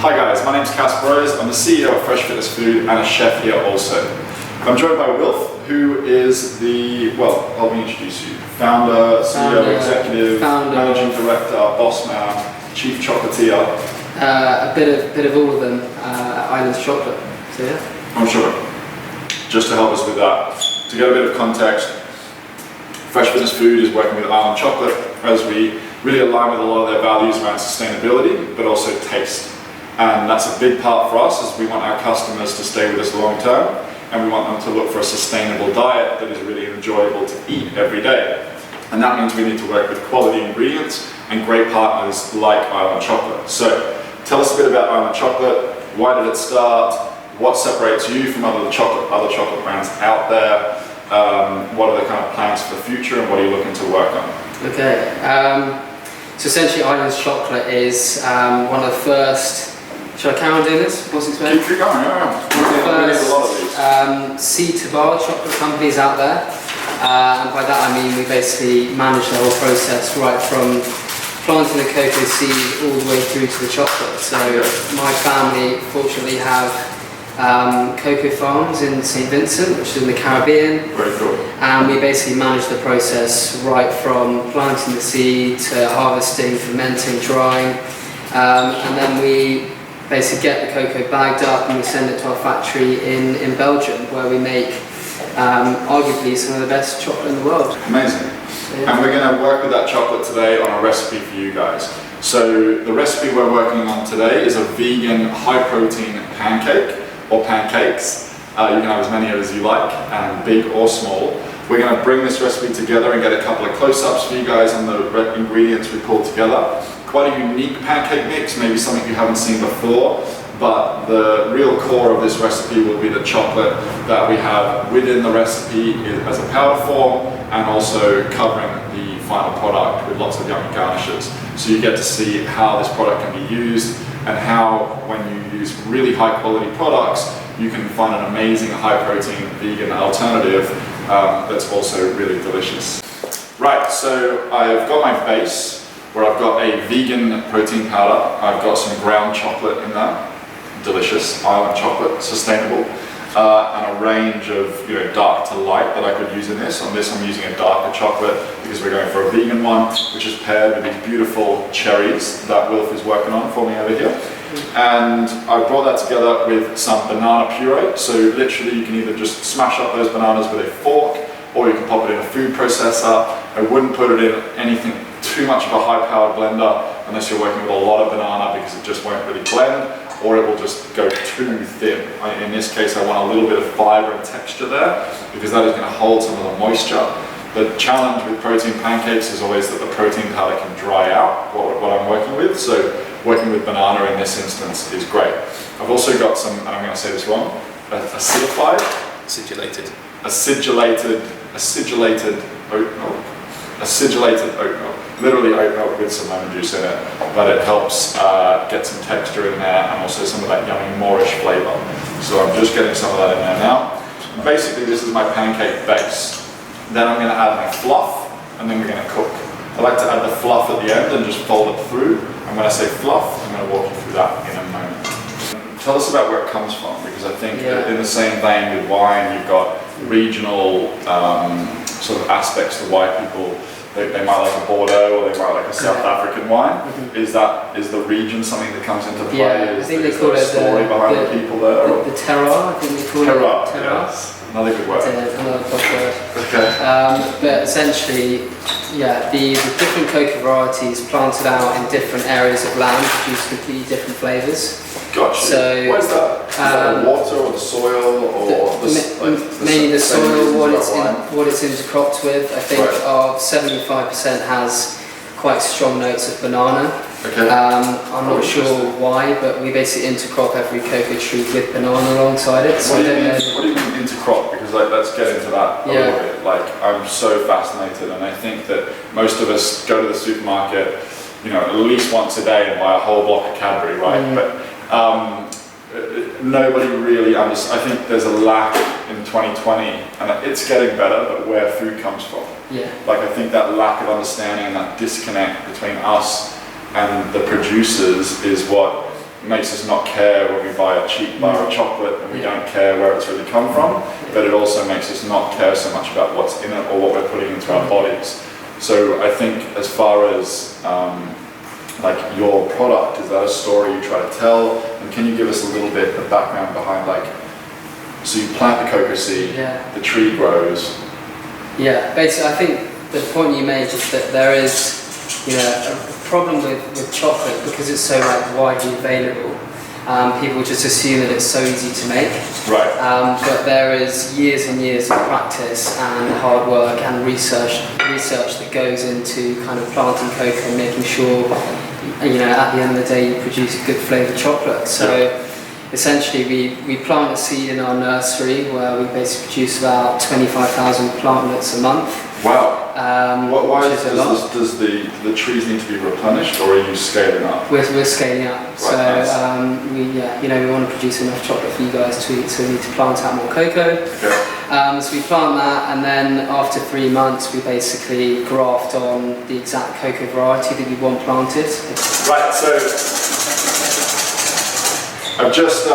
Hi guys, my name's Casper. I'm the CEO of Fresh Fitness Food and a chef here also. I'm joined by Wilf, who is the, well, help me introduce you, founder, CEO, executive, managing director, boss man, chief chocolatier. A bit of all of them at Islands Chocolate, so yeah. I'm sure. Just to help us with that, to get a bit of context, Fresh Fitness Food is working with Island Chocolate as we really align with a lot of their values around sustainability, but also taste. And that's a big part for us, as we want our customers to stay with us long term, and we want them to look for a sustainable diet that is really enjoyable to eat every day. And that means we need to work with quality ingredients and great partners like Island Chocolate. So tell us a bit about Island Chocolate. Why did it start? What separates you from other chocolate brands out there? What are the kind of plans for the future, and what are you looking to work on? Okay, so essentially Islands Chocolate is one of the first, should I carry on doing this? What's it Keep going, yeah. One of the first seed to bar chocolate companies out there. And by that I mean we basically manage the whole process right from planting the cocoa seed all the way through to the chocolate. So my family fortunately have cocoa farms in St. Vincent, which is in the Caribbean. Very cool. And we basically manage the process right from planting the seed to harvesting, fermenting, drying, and then we basically get the cocoa bagged up and we send it to our factory in Belgium, where we make arguably some of the best chocolate in the world. Amazing. So, yeah. And we're going to work with that chocolate today on a recipe for you guys. So the recipe we're working on today is a vegan high protein pancake, or pancakes. You can have as many as you like, big or small. We're going to bring this recipe together and get a couple of close-ups for you guys on the ingredients we pulled together. Quite a unique pancake mix, maybe something you haven't seen before, but the real core of this recipe will be the chocolate that we have within the recipe as a powder form, and also covering the final product with lots of yummy garnishes. So you get to see how this product can be used, and how when you use really high quality products, you can find an amazing high protein vegan alternative that's also really delicious. Right, so I've got my base where I've got a vegan protein powder. I've got some ground chocolate in there, delicious Island chocolate, sustainable, and a range of dark to light that I could use in this. On this I'm using a darker chocolate because we're going for a vegan one, which is paired with these beautiful cherries that Wilf is working on for me over here. And I brought that together with some banana puree. So literally you can either just smash up those bananas with a fork, or you can pop it in a food processor. I wouldn't put it in anything too much of a high-powered blender unless you're working with a lot of banana, because it just won't really blend, or it will just go too thin. In this case, I want a little bit of fiber and texture there, because that is going to hold some of the moisture. The challenge with protein pancakes is always that the protein powder can dry out, what I'm working with. So working with banana in this instance is great. I've also got some, and I'm going to say this wrong, acidified? Acidulated oat milk. Acidulated oat milk. Literally oat milk with some lemon juice in it, but it helps get some texture in there, and also some of that yummy Moorish flavour. So I'm just getting some of that in there now. And basically this is my pancake base. Then I'm going to add my fluff, and then we're going to cook. I like to add the fluff at the end and just fold it through. And when I say fluff, I'm going to walk you through that in a moment. Tell us about where it comes from, because I think that in the same vein with wine, you've got regional sort of aspects to why people, they might like a Bordeaux, or they might like a South African wine. Is the region something that comes into play? Yeah, I think they call it the story behind the people there. The terroir, I think they call it. Terroir, yes. Another good word. Another good word. Okay. But essentially, the different cocoa varieties planted out in different areas of land produce completely different flavours. Gotcha. So, what is that? Is that the water or the soil, or mainly the soil, what it's intercropped with. I think of 75% has quite strong notes of banana. Okay. I'm not sure why, but we basically intercrop every cocoa tree with banana alongside it. So what do you mean intercrop? Because let's get into that a little bit. I'm so fascinated, and I think that most of us go to the supermarket, at least once a day and buy a whole block of Cadbury, right? But nobody really understands. I think there's a lack in 2020, and it's getting better, but where food comes from. Yeah. I think that lack of understanding and that disconnect between us and the producers is what makes us not care when we buy a cheap bar of chocolate and we don't care where it's really come from, but it also makes us not care so much about what's in it or what we're putting into our bodies. So I think as far as like your product, is that a story you try to tell? And can you give us a little bit of background behind, like, so you plant the cocoa seed, the tree grows? Yeah, basically I think the point you made is that there is, you know, a problem with chocolate because it's so like widely available. People just assume that it's so easy to make. Right. But there is years and years of practice and hard work and research that goes into kind of planting cocoa and making sure, you know, at the end of the day you produce a good flavoured chocolate. So essentially we plant a seed in our nursery where we basically produce about 25,000 plantlets a month. Wow. Why does the trees need to be replenished, or are you scaling up? We're scaling up. Right, so nice. You know, we want to produce enough chocolate for you guys to eat, so we need to plant out more cocoa. Okay. So we plant that, and then after 3 months we basically graft on the exact cocoa variety that we want planted. Right, so I've just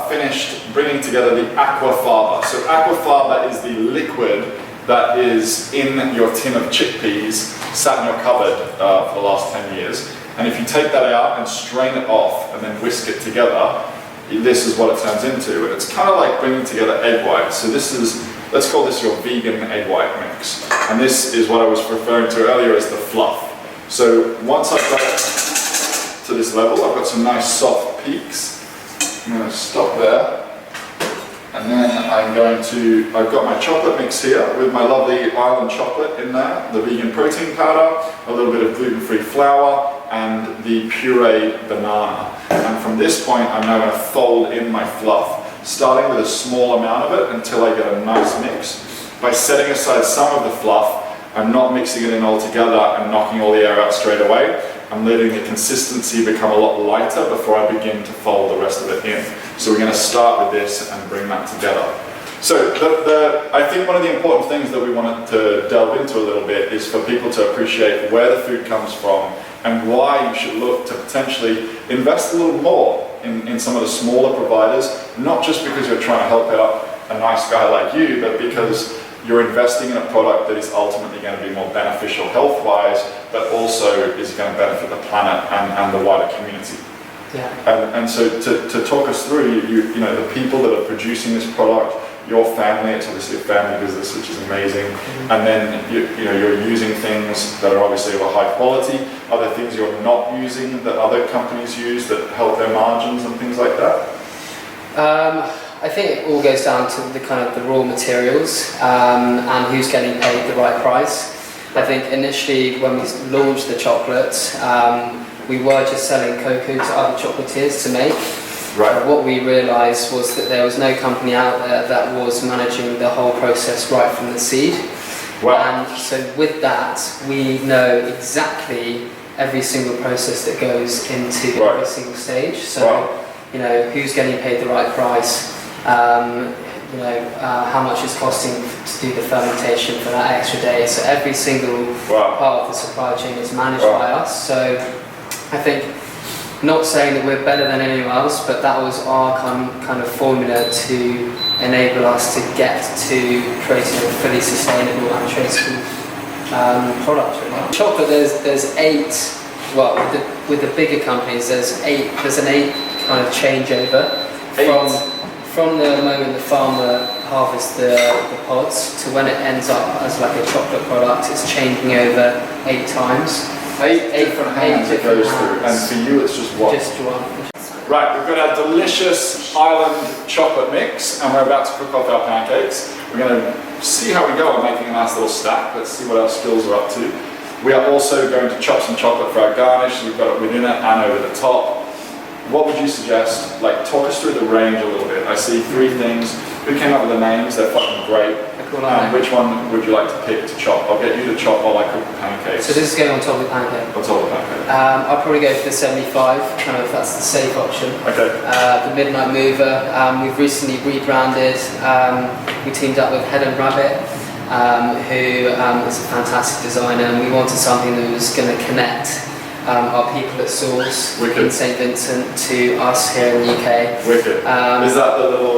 finished bringing together the aquafaba. So aquafaba is the liquid that is in your tin of chickpeas, sat in your cupboard for the last 10 years. And if you take that out and strain it off and then whisk it together, this is what it turns into. And it's kind of like bringing together egg whites. So this is, let's call this your vegan egg white mix. And this is what I was referring to earlier as the fluff. So once I've got it to this level, I've got some nice soft peaks. I'm going to stop there. And then I've got my chocolate mix here with my lovely island chocolate in there, the vegan protein powder, a little bit of gluten-free flour, and the pureed banana. And from this point, I'm now going to fold in my fluff, starting with a small amount of it until I get a nice mix. By setting aside some of the fluff, I'm not mixing it in all together and knocking all the air out straight away. I'm letting the consistency become a lot lighter before I begin to fold the rest of it in. So we're going to start with this and bring that together. So I think one of the important things that we wanted to delve into a little bit is for people to appreciate where the food comes from and why you should look to potentially invest a little more in some of the smaller providers, not just because you're trying to help out a nice guy like you, but because you're investing in a product that is ultimately going to be more beneficial health-wise, but also is going to benefit the planet and the wider community. Yeah. And so to talk us through, you know, the people that are producing this product, your family, it's obviously a family business, which is amazing. Mm-hmm. And then you're using things that are obviously of a high quality. Are there things you're not using that other companies use that help their margins and things like that? I think it all goes down to the kind of the raw materials and who's getting paid the right price. I think initially when we launched the chocolates, we were just selling cocoa to other chocolatiers to make. Right. What we realised was that there was no company out there that was managing the whole process right from the seed. Wow. And so with that, we know exactly every single process that goes into every single stage. So, you know, who's getting paid the right price, you know, how much it's costing to do the fermentation for that extra day. So every single part of the supply chain is managed by us. So I think, not saying that we're better than anyone else, but that was our kind of formula to enable us to get to creating a fully sustainable and traceable product. Really. Chocolate, there's 8. Well, with the bigger companies, there's an 8 kind of changeover from the moment the farmer harvests the pods to when it ends up as like a chocolate product. It's changing over 8 times. 8 different hands it goes through, and for you it's just one. Just one. Right, we've got our delicious island chocolate mix, and we're about to cook off our pancakes. We're going to see how we go on making a nice little stack. Let's see what our skills are up to. We are also going to chop some chocolate for our garnish. We've got it within it and over the top. What would you suggest? Like, talk us through the range a little bit. I see 3 things. Who came up with the names? They're fucking great. Which one would you like to pick to chop? I'll get you to chop while I cook the pancakes. So this is going on top of the pancake? On top of the pancake. I'll probably go for the 75, kind of, that's the safe option. Okay. The Midnight Mover, we've recently rebranded. We teamed up with Head and Rabbit, who is a fantastic designer, and we wanted something that was going to connect our people at Source Wicked. in St Vincent to us here in the UK. Wicked. Is that the little,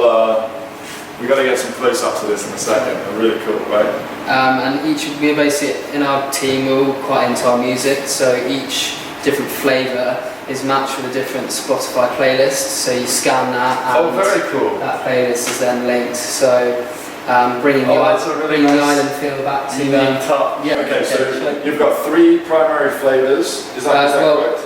we got to get some close up to this in a second, they're really cool, right? And we're basically, in our team, we're all quite into our music, so each different flavour is matched with a different Spotify playlist, so you scan that and very cool. that playlist is then linked, so bringing the island feel back to yeah. Okay, so you've got 3 primary flavours, is that correct?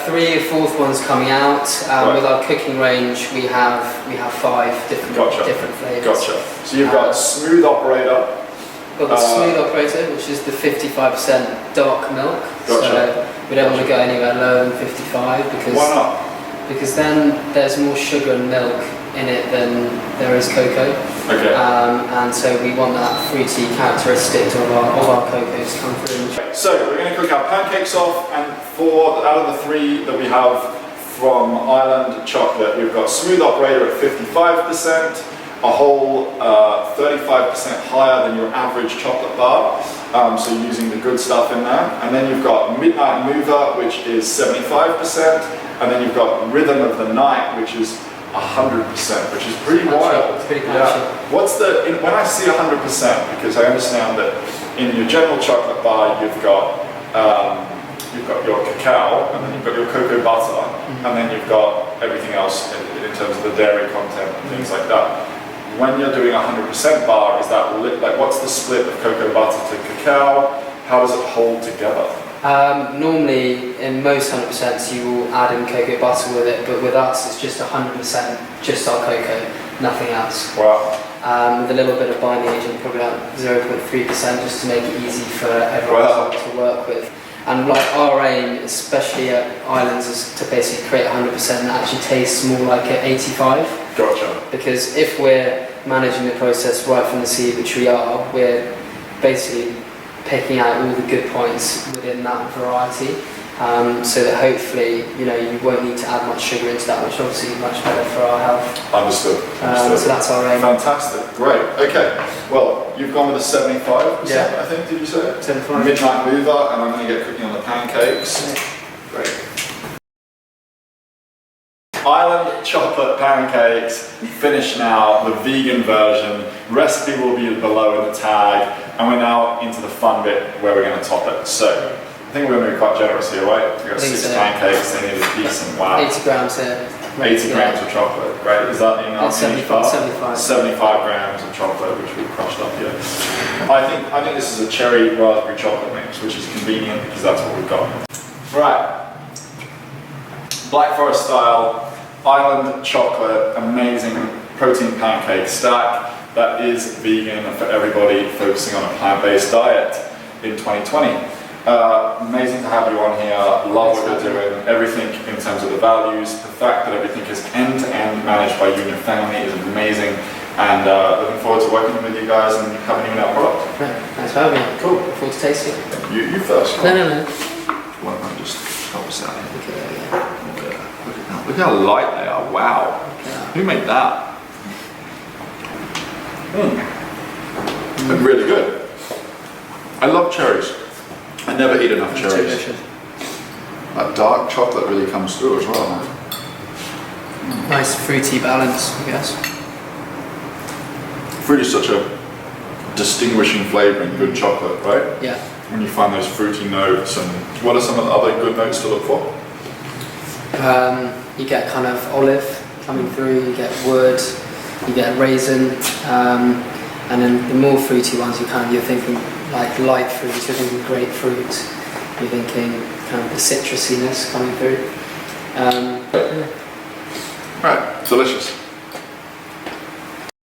3 or 4th one's coming out. Right. With our cooking range, we have 5 different flavours. Gotcha. So you've got Smooth Operator. We've got the Smooth Operator, which is the 55% dark milk. Gotcha. So we don't want to go anywhere lower than 55 because why not? Because then there's more sugar and milk in it than there is cocoa. Okay. And so we want that fruity characteristic of our cocoa to come through. So we're going to cook our pancakes off, and out of the 3 that we have from Island Chocolate, we've got Smooth Operator at 55%, a whole 35% higher than your average chocolate bar, so using the good stuff in there. And then you've got Midnight Mover, which is 75%, and then you've got Rhythm of the Night, which is 100%, which is pretty wild. It's pretty punchy. What's when I see 100%, because I understand that in your general chocolate bar you've got your cacao, and then you've got your cocoa butter, and then you've got everything else in terms of the dairy content and things like that. When you're doing a 100% bar, is that like what's the split of cocoa butter to cacao? How does it hold together? Normally, in most 100%s, you will add in cocoa butter with it, but with us, it's just 100%, just our cocoa, nothing else. Wow. With a little bit of binding agent, probably about 0.3%, just to make it easy for everyone to work with. And like our aim, especially at Islands, is to basically create 100% that actually tastes more like an 85. Gotcha. Because if we're managing the process right from the seed, which we are, we're basically picking out all the good points within that variety, so that hopefully you won't need to add much sugar into that, which obviously is much better for our health. Understood. So that's our aim. Fantastic, great. Okay, well you've gone with a 75%, Yeah. I think, did you say? 75. Midnight Mover, and I'm going to get cooking on the pancakes. Yeah. Great. Island chocolate pancakes, finished now, the vegan version. Recipe will be below in the tag, and we're now into the fun bit where we're going to top it. So, I think we're going to be quite generous here, right? We've got 6 pancakes, they need a decent, wow. 80 grams here. 80 grams of chocolate, great. Is that enough? 75. 75 grams of chocolate, which we've crushed up here. I think this is a cherry raspberry chocolate mix, which is convenient because that's what we've got. Right. Black Forest style, Island chocolate, amazing protein pancake stack that is vegan for everybody focusing on a plant-based diet in 2020. Amazing to have you on here, love what you're doing, everything in terms of the values, the fact that everything is end-to-end managed by you and your family is amazing, and looking forward to working with you guys and having you in our product. Thanks for having me. Cool. Look forward to tasting it. You first. No. Why don't I just help us out here? Okay. Look how light they are, wow. Who made that? They're really good. I love cherries. I never eat enough cherries. Delicious. That dark chocolate really comes through as well. Nice fruity balance, I guess. Fruit is such a distinguishing flavour in good chocolate, right? Yeah. When you find those fruity notes, and what are some of the other good notes to look for? You get kind of olive coming through, you get wood, you get raisin, and then the more fruity ones you're thinking like light fruit, you're thinking grapefruit, you're thinking kind of the citrusiness coming through. Right, delicious.